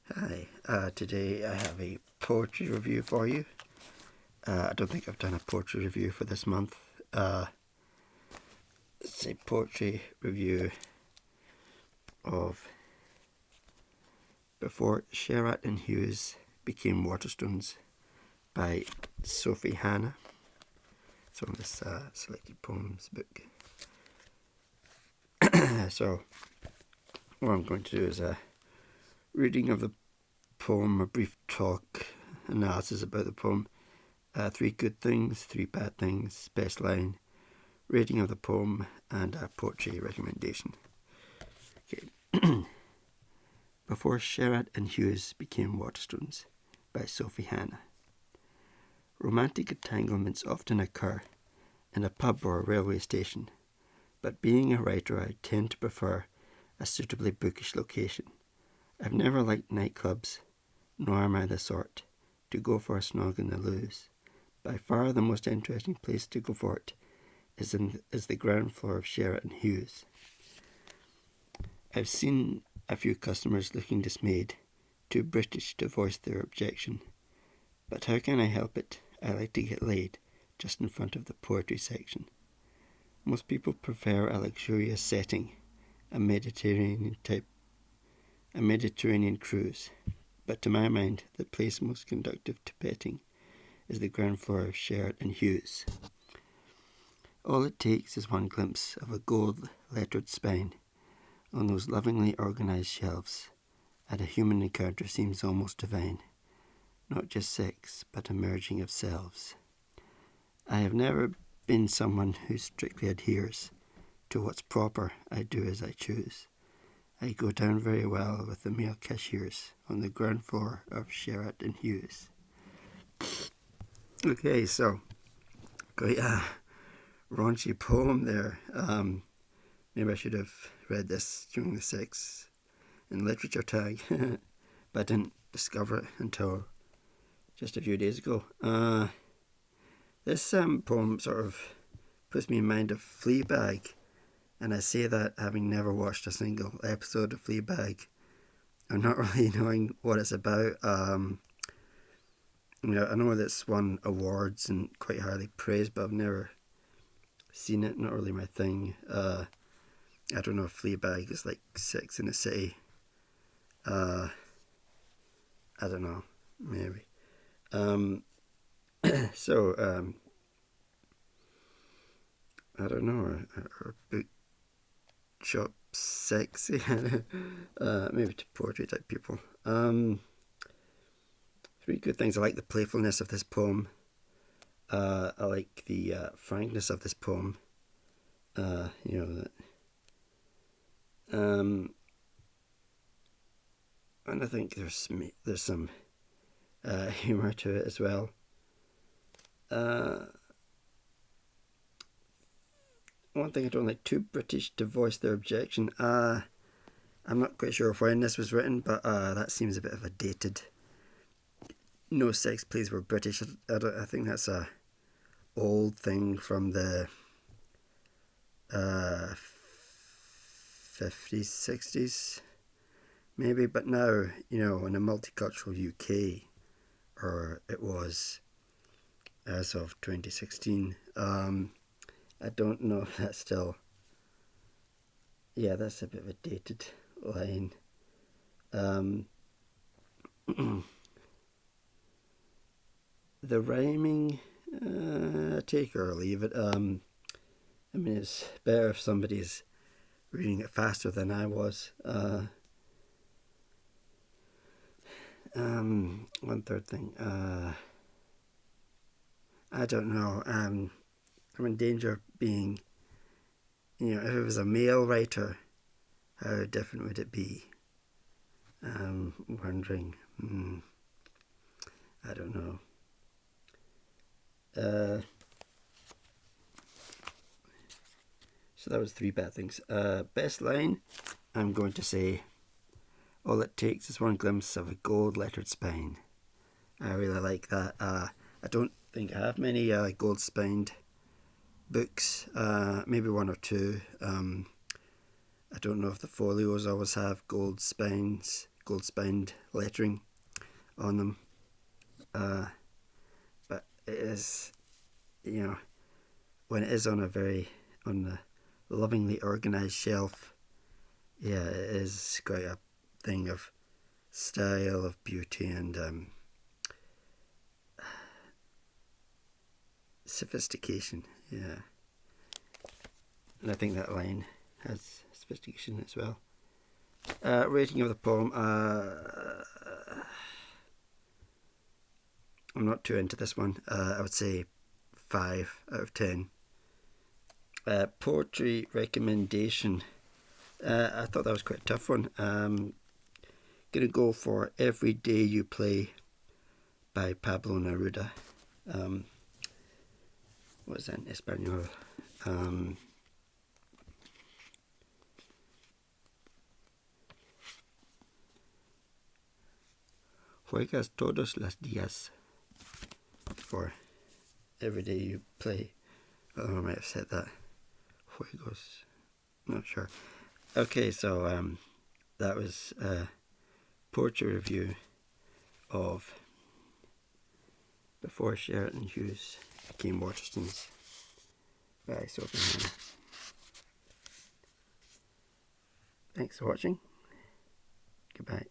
Hi, today I have a poetry review for you. I don't think I've done a poetry review for this month. It's a poetry review of Before Sherratt and Hughes Became Waterstones by Sophie Turner. It's from this selected poems book. So, what I'm going to do is a reading of the poem, a brief talk, analysis about the poem, 3 good things, 3 bad things, best line, rating of the poem, and a poetry recommendation. Okay. Before Sherratt and Hughes Became Waterstones by Sophie Turner. Romantic entanglements often occur in a pub or a railway station, but being a writer I tend to prefer a suitably bookish location. I've never liked nightclubs, nor am I the sort to go for a snog in the loos. By far the most interesting place to go for it is the ground floor of Sherratt and Hughes. I've seen a few customers looking dismayed, too British to voice their objection. But how can I help it? I like to get laid just in front of the poetry section. Most people prefer a luxurious setting, a Mediterranean cruise. But to my mind, the place most conducive to petting is the ground floor of Sherratt and Hughes. All it takes is one glimpse of a gold-lettered spine on those lovingly organised shelves, and a human encounter seems almost divine. Not just sex, but a merging of selves. I have never been someone who strictly adheres to what's proper. I do as I choose. I go down very well with the male cashiers on the ground floor of Sherratt and Hughes. Okay, so great raunchy poem there. Maybe I should have read this during the sex and literature tag, but I didn't discover it until just a few days ago. This poem sort of puts me in mind of Fleabag, and I say that having never watched a single episode of Fleabag. I'm not really knowing what it's about. I know that's won awards and quite highly praised, but I've never seen it. Not really my thing. I don't know if Fleabag is like Sex in the City. I don't know, maybe. So I don't know, or bookshop sexy, maybe to poetry type people. 3 good things. I like the playfulness of this poem. I like the frankness of this poem. And I think there's some humour to it as well. One thing I don't like, too British to voice their objection. I'm not quite sure when this was written, but that seems a bit of a dated. No sex plays were British. I think that's a old thing from the 50s, 60s, maybe. But now, in a multicultural UK, or it was as of 2016, I don't know if that's still. Yeah, that's a bit of a dated line. The rhyming, take or leave it. It's better if somebody's reading it faster than I was. One third thing. I don't know. I'm in danger of being, if it was a male writer, how different would it be? Wondering. I don't know. So that was 3 bad things. Best line, I'm going to say, all it takes is one glimpse of a gold-lettered spine. I really like that. I don't think I have many gold-spined books. Maybe 1 or 2. I don't know if the folios always have gold spines. gold spined lettering on them. But it is, you know, when it is on the lovingly organised shelf, yeah, it is quite a thing of style, of beauty, and sophistication. Yeah, and I think that line has sophistication as well. Rating of the poem. I'm not too into this one. I would say 5 out of 10. Poetry recommendation. I thought that was quite a tough one. Gonna go for Every Day You Play by Pablo Neruda. What is that in Espanol? Juegas todos los días. For Every Day You Play. I don't know, I might have said that. Juegos. Not sure. Okay, so that was a poetry review of Before Sherratt Hughes Became Waterstones by Sophie Turner. Thanks for watching. Goodbye.